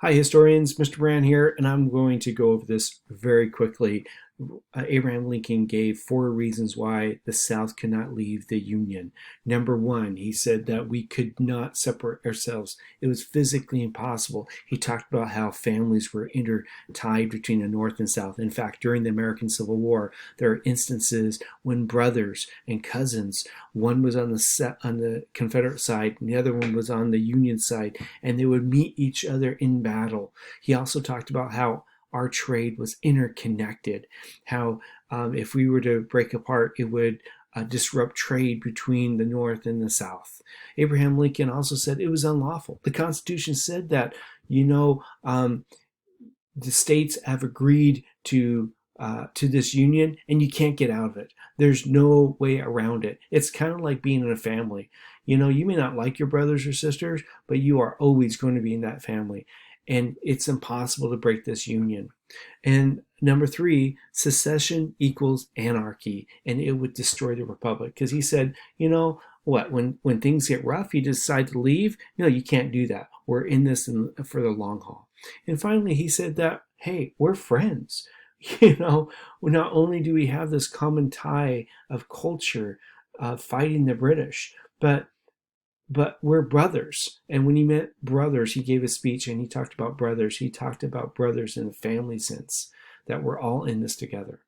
Hi, historians. Mr. Brand here, and I'm going to go over this very quickly. Abraham Lincoln gave four reasons why the South could not leave the Union. Number one, he said that we could not separate ourselves. It was physically impossible. He talked about how families were intertied between the North and South. In fact, during the American Civil War, there are instances when brothers and cousins, one was on the Confederate side and the other one was on the Union side, and they would meet each other in battle. He also talked about how our trade was interconnected, how if we were to break apart, it would disrupt trade between the North and the South. Abraham Lincoln also said it was unlawful. The Constitution said that, you know, the states have agreed to this union, and you can't get out of it. There's no way around it. It's kind of like being in a family. You may not like your brothers or sisters, but you are always going to be in that family. And it's impossible to break this union. And number three, secession equals anarchy, and it would destroy the republic. Because he said, what, when things get rough, you decide to leave? No, you can't do that. We're in this for the long haul. And finally, he said that, hey, we're friends. Not only do we have this common tie of culture, fighting the British, but we're brothers. And when he meant brothers, he gave a speech and he talked about brothers. He talked about brothers in a family sense, that we're all in this together.